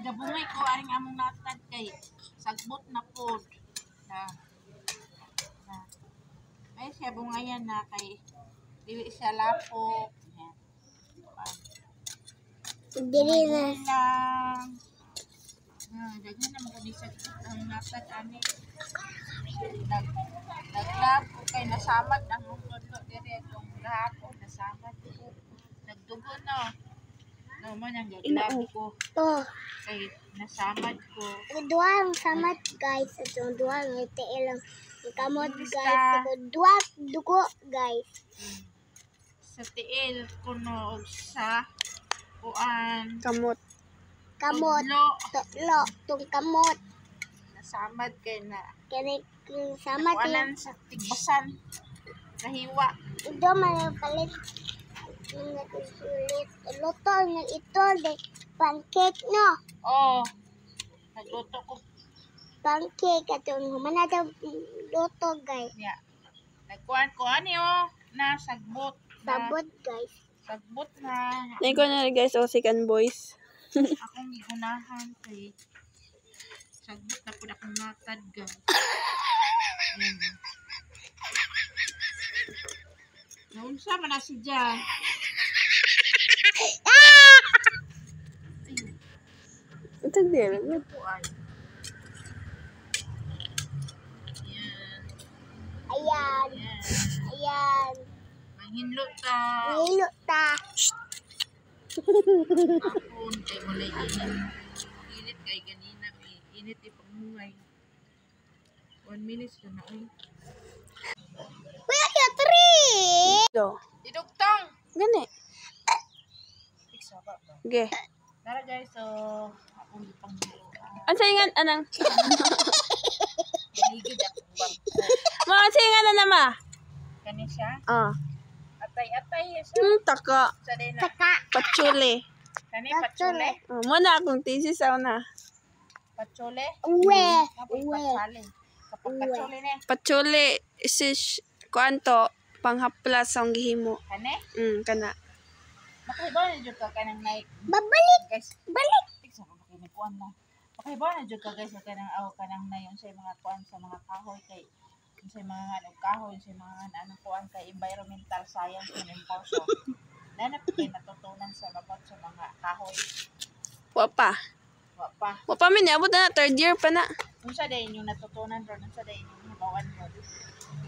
gabungay ko aring among natad kay sagbot na pod. Ay siya bungayan na kay dili siya lapok. Dili na. Daghan na mga sagbot ang natad ani. Naglapo kay nasamad ang tudlo dire kung lapo nasamad ko. Nagdugo no. No man ang gaglapo ko. Oh. Kay nasamad ko. Duwang samat guys. Atong duwang itiil ang kamot guys. Duwang dugo guys. Sa tiil kuno sa kuan Kamot. Tudlo. Tung kamot. Nasamad kay na. Kani samat Kuanan sa tigbasan. Kahiwa. Ito man palit. Luto na ito. Pancake no. Oh. Nagluto ko. Pancake. Atong humana daw luto guys. Yeah. Nagkuan yo na sagbot. Sabot guys. Sagbot na. Ngayon ko na guys, second voice. Akong gigunahan kay sagbot na po akong natad ga. Ayan. Naunsa man na si Jan. Ito din. Puan. Ayan. Ayan. Ayan. Manghinlo ta. Nilo ta. Apon kay mulay init. Init kay ganina. Init ipangungay. 1 minute na oy. Kuya, three. Go. Idugtong. Gani. Iksa ba? Okay. Tara guys, so akong ipanghinlo. Ang saingan, anang? Ligid akong bangko. Mga saingan na nama. Kani siya. Atay siya. Taka. Sa din na. Saka. Patsuli. Kani patsole. Muna akong thesis na. Patsole. Uwe. Kapag Uwe. patsali. Kapag patsole ni. Patsuli is kuanto panghaplas ang gihimo. Kani? Kana. Makahibaw na dyan ka kanang night. Babalik. Guys. Balik. Tigsa ko makinikuan na. Makahibaw na dyan ka guys kanang na yun sa mga kuan sa mga kahoy kay sa mga kahoy sa mga kuan kay environmental science and impulso. Nanap kay natutunan sa labot sa mga kahoy. Wapa. Wapa. Wapa min abot na third year pa na. Unsa day yung natutunan ron unsa day yung hibawan mo?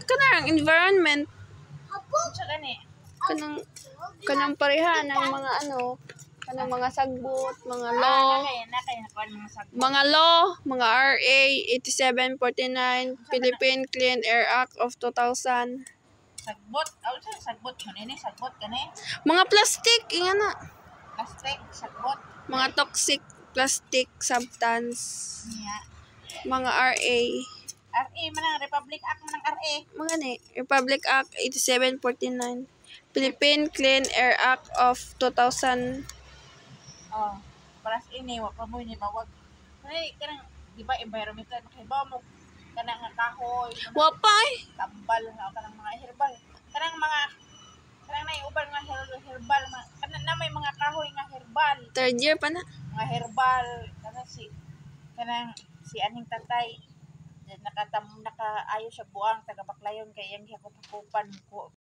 Kana ang environment Unsa gani? kanang pareha ng mga kanang mga sagbot, mga law, Nakay nakuan mga sagbot. mga RA 8749, Philippine Clean Air Act of 2000. Sagbot. Unsa sagbot yun ni sagbot kani? Mga plastic, ingana. Plastic sagbot. Mga toxic plastic substance. Niya. Mga RA. RA manang Republic Act manang RA. Mga ni, Republic Act 8749. Philippine Clean Air Act of 2000. Oh, paras ini wa pa mo ni bawag. Kanang di ba environmental makibaw mo kanang nga kahoy, Wapay. tambal nga kanang mga herbal. Kanang naiuban nga herbal kanang na may mga kahoy nga herbal. Third year pa na. Mga herbal kanang si aning tatay nakaayo siya buang taga Baklayon kay yang gihakup-hakupan ko